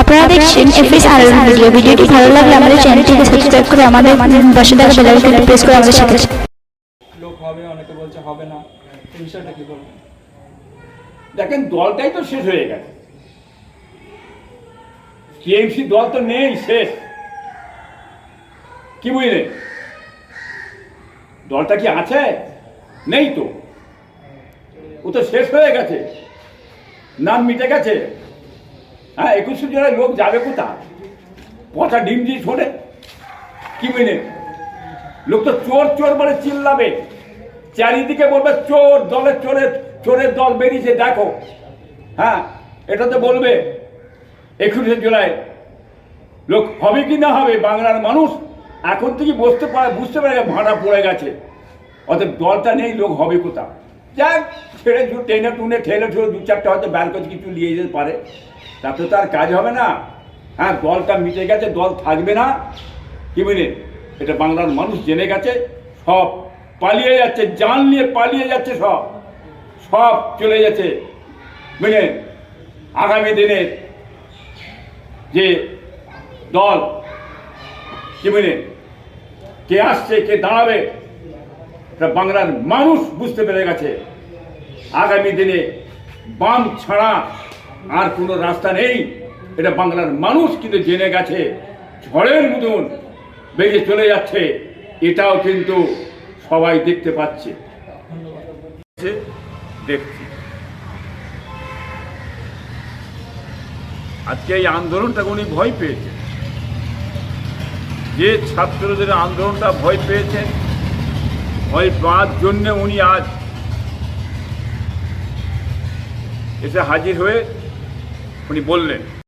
আপনারা দেখছেন FS RL video. ভিডিওটি ভালো লাগলে আমাদের চ্যানেলটিকে সাবস্ক্রাইব করে আমাদের পাশে থাকা বেল আইকনটি প্রেস করে আমাদের সাথে লোক হবে, অনেকে বলছে হবে না, এই বিষয়টা কি বলবেন? দেখেন, দলটাই তো শেষ হয়ে গেছে। টিএমসি দল তো নেই, শেষ। কি বুঝলেন? দলটা কি আছে? নেই তো, ও তো শেষ হয়ে গেছে, নাম মিটে গেছে। হ্যাঁ, 21 জনের লোক যাবে কোথায়? পচা ডিম দিয়ে ছোড়ে। কি বুঝলেন? লোক তো চোর চোর বলে চিল্লাবে, চারিদিকে বলবে চোর, দলের চোরের চোরের দল বেরিয়েছে দেখো। হ্যাঁ, এটা তো বলবে। 21 জুলাই লোক হবে কি না হবে, বাংলার মানুষ এখন থেকে বুঝতে পারে ভাড়া পড়ে গেছে। অতএব দলটা নেই, লোক হবে কোথাও? যাক, ছেড়ে টেনে টুনে ঠেলে ঠেলে দু চারটে হয়তো ব্যান করে কিছু নিয়ে যেতে পারে, তাতে তো আর কাজ হবে না। হ্যাঁ, দলটা মিটে গেছে, দল থাকবে না। কি বুঝলেন? এটা বাংলার মানুষ জেনে গেছে। সব পালিয়ে যাচ্ছে, জান নিয়ে পালিয়ে যাচ্ছে, সব সব চলে যাচ্ছে। বুঝলেন? আগামী দিনে যে দল, কি বুঝলেন, কে আসছে, কে দাঁড়াবে, এটা বাংলার মানুষ বুঝতে পেরে গেছে। আগামী দিনে বাম ছাড়া আর কোনো রাস্তা নেই, এটা বাংলার মানুষ কিন্তু জেনে গেছে। ঝড়ের মতন বেরিয়ে চলে যাচ্ছে, এটাও কিন্তু সবাই দেখতে পাচ্ছে, দেখছি। আজকে এই আন্দোলনটাকে উনি ভয় পেয়েছেন, যে ছাত্রদের আন্দোলনটা ভয় পেয়েছেন, ভয় পাওয়ার জন্য উনি আজ এসে হাজির হয়ে উনি বললেন